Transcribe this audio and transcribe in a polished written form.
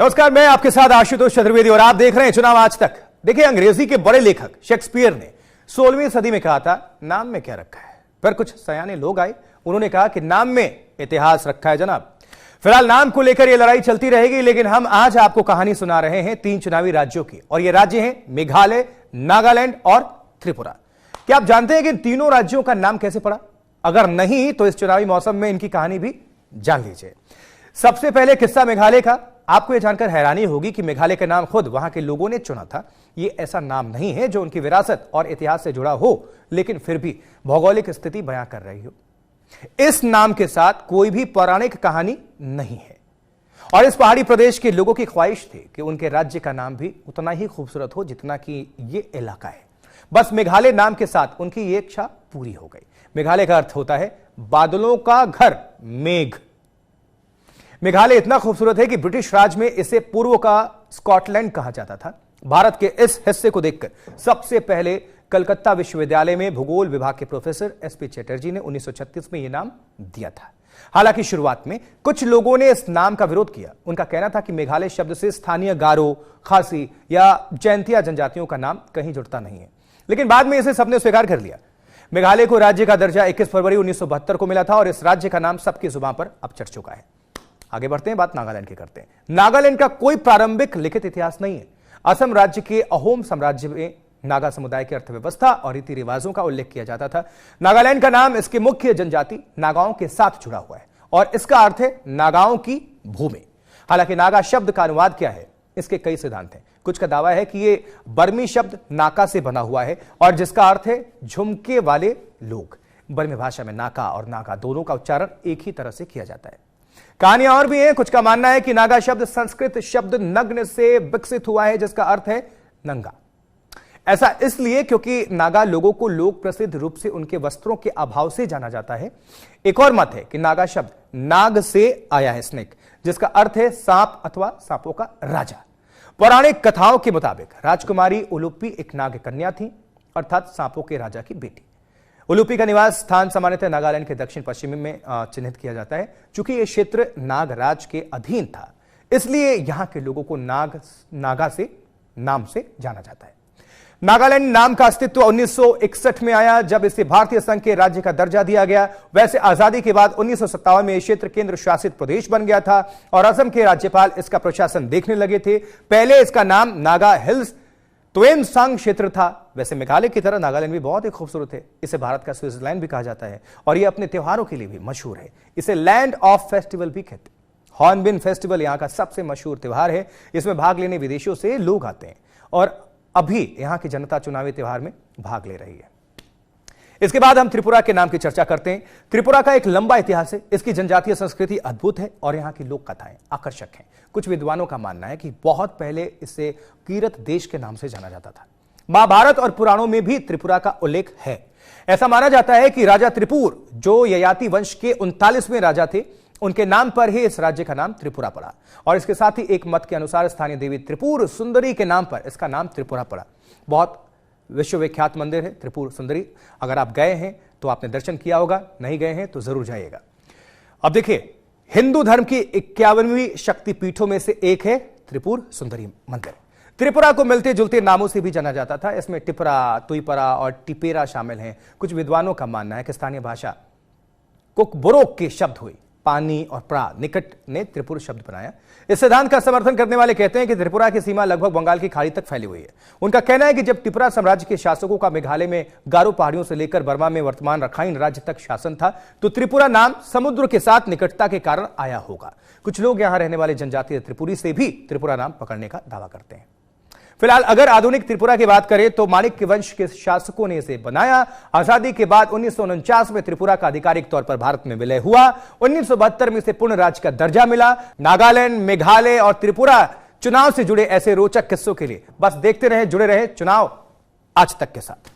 नमस्कार, मैं आपके साथ आशुतोष चतुर्वेदी और आप देख रहे हैं चुनाव आज तक। देखिए, अंग्रेजी के बड़े लेखक शेक्सपियर ने 16वीं सदी में कहा था, नाम में क्या रखा है। पर कुछ सयाने लोग आए, उन्होंने कहा कि नाम में इतिहास रखा है जनाब। फिलहाल नाम को लेकर यह लड़ाई चलती रहेगी, लेकिन हम आज आपको कहानी सुना रहे हैं 3 चुनावी राज्यों की, और ये राज्य हैं मेघालय, नागालैंड और त्रिपुरा। क्या आप जानते हैं कि इन तीनों राज्यों का नाम कैसे पड़ा? अगर नहीं तो इस चुनावी मौसम में इनकी कहानी भी जान लीजिए। सबसे पहले किस्सा मेघालय का। आपको यह जानकर हैरानी होगी कि मेघालय का नाम खुद वहां के लोगों ने चुना था। यह ऐसा नाम नहीं है जो उनकी विरासत और इतिहास से जुड़ा हो, लेकिन फिर भी भौगोलिक स्थिति बयां कर रही हो। इस नाम के साथ कोई भी पौराणिक कहानी नहीं है, और इस पहाड़ी प्रदेश के लोगों की ख्वाहिश थी कि उनके राज्य का नाम भी उतना ही खूबसूरत हो जितना कि ये इलाका है। बस मेघालय नाम के साथ उनकी ये इच्छा पूरी हो गई। मेघालय का अर्थ होता है बादलों का घर, मेघ। मेघालय इतना खूबसूरत है कि ब्रिटिश राज में इसे पूर्व का स्कॉटलैंड कहा जाता था। भारत के इस हिस्से को देखकर सबसे पहले कलकत्ता विश्वविद्यालय में भूगोल विभाग के प्रोफेसर एसपी चैटर्जी ने 1936 में यह नाम दिया था। हालांकि शुरुआत में कुछ लोगों ने इस नाम का विरोध किया। उनका कहना था कि मेघालय शब्द से स्थानीय गारो, खासी या जैंतिया जनजातियों का नाम कहीं जुड़ता नहीं है, लेकिन बाद में इसे सबने स्वीकार कर लिया। मेघालय को राज्य का दर्जा 21 फरवरी 1972 को मिला था, और इस राज्य का नाम सबकी जुबान पर अब चढ़ चुका है। आगे बढ़ते हैं, बात नागालैंड की करते हैं। नागालैंड का कोई प्रारंभिक लिखित इतिहास नहीं है। असम राज्य के अहोम साम्राज्य में नागा समुदाय की अर्थव्यवस्था और रीति रिवाजों का उल्लेख किया जाता था। नागालैंड का नाम इसके मुख्य जनजाति नागाओं के साथ जुड़ा हुआ है, और इसका अर्थ है नागाओं की भूमि। हालांकि नागा शब्द का अनुवाद क्या है, इसके कई सिद्धांत हैं। कुछ का दावा है कि यह बर्मी शब्द नाका से बना हुआ है, और जिसका अर्थ है झुमके वाले लोग। बर्मी भाषा में नाका और नागा दोनों का उच्चारण एक ही तरह से किया जाता है। कहानियां और भी हैं। कुछ का मानना है कि नागा शब्द संस्कृत शब्द नग्न से विकसित हुआ है, जिसका अर्थ है नंगा। ऐसा इसलिए क्योंकि नागा लोगों को लोक प्रसिद्ध रूप से उनके वस्त्रों के अभाव से जाना जाता है। एक और मत है कि नागा शब्द नाग से आया है, स्नेक, जिसका अर्थ है सांप अथवा सांपों का राजा। पौराणिक कथाओं के मुताबिक राजकुमारी उलुपी एक नाग कन्या थी, अर्थात सांपों के राजा की बेटी। उलुपी का निवास स्थान सामान्यतः नागालैंड के दक्षिण पश्चिम में चिन्हित किया जाता है। चूंकि यह क्षेत्र नागराज के अधीन था, इसलिए यहां के लोगों को नागा से नाम से जाना जाता है। नागालैंड नाम का अस्तित्व 1961 में आया, जब इसे भारतीय संघ के राज्य का दर्जा दिया गया। वैसे आजादी के बाद 1957 में यह क्षेत्र केंद्र शासित प्रदेश बन गया था, और असम के राज्यपाल इसका प्रशासन देखने लगे थे। पहले इसका नाम नागा हिल्स त्वेमसांग क्षेत्र था। वैसे मेघालय की तरह नागालैंड भी बहुत ही खूबसूरत है। इसे भारत का स्विट्जरलैंड भी कहा जाता है, और यह अपने त्योहारों के लिए भी मशहूर है। इसे लैंड ऑफ फेस्टिवल भी कहते हैं। हॉर्नबिल फेस्टिवल यहां का सबसे मशहूर त्योहार है। इसमें भाग लेने विदेशों से लोग आते हैं, और अभी यहां की जनता चुनावी त्योहार में भाग ले रही है। इसके बाद हम त्रिपुरा के नाम की चर्चा करते हैं। त्रिपुरा का एक लंबा इतिहास है। इसकी जनजातीय संस्कृति अद्भुत है, और यहां की लोक कथाएं आकर्षक हैं। कुछ विद्वानों का मानना है कि बहुत पहले इसे कीरत देश के नाम से जाना जाता था। महाभारत और पुराणों में भी त्रिपुरा का उल्लेख है। ऐसा माना जाता है कि राजा त्रिपुर, जो ययाति वंश के 39वें राजा थे, उनके नाम पर ही इस राज्य का नाम त्रिपुरा पड़ा। और इसके साथ ही एक मत के अनुसार स्थानीय देवी त्रिपुर सुंदरी के नाम पर इसका नाम त्रिपुरा पड़ा। बहुत विश्वविख्यात मंदिर है त्रिपुर सुंदरी। अगर आप गए हैं तो आपने दर्शन किया होगा, नहीं गए हैं तो जरूर जाइएगा। अब देखिए, हिंदू धर्म की 51वीं शक्तिपीठों में से एक है त्रिपुर सुंदरी मंदिर। त्रिपुरा को मिलते जुलते नामों से भी जाना जाता था। इसमें टिपरा, तुईपरा और टिपेरा शामिल हैं। कुछ विद्वानों का मानना है कि स्थानीय भाषा कुकबोरोक के शब्द हुई पानी और प्रा निकट ने त्रिपुर शब्द बनाया। इस सिद्धांत का समर्थन करने वाले कहते हैं कि त्रिपुरा की सीमा लगभग बंगाल की खाड़ी तक फैली हुई है। उनका कहना है कि जब त्रिपुरा साम्राज्य के शासकों का मेघालय में गारो पहाड़ियों से लेकर बर्मा में वर्तमान रखाइन राज्य तक शासन था, तो त्रिपुरा नाम समुद्र के साथ निकटता के कारण आया होगा। कुछ लोग यहां रहने वाले जनजातीय त्रिपुरी से भी त्रिपुरा नाम पकड़ने का दावा करते हैं। फिलहाल अगर आधुनिक त्रिपुरा की बात करें तो माणिक्य वंश के शासकों ने इसे बनाया। आजादी के बाद 1949 में त्रिपुरा का आधिकारिक तौर पर भारत में विलय हुआ। 1972 में इसे पूर्ण राज्य का दर्जा मिला। नागालैंड, मेघालय और त्रिपुरा चुनाव से जुड़े ऐसे रोचक किस्सों के लिए बस देखते रहें, जुड़े रहें चुनाव आज तक के साथ।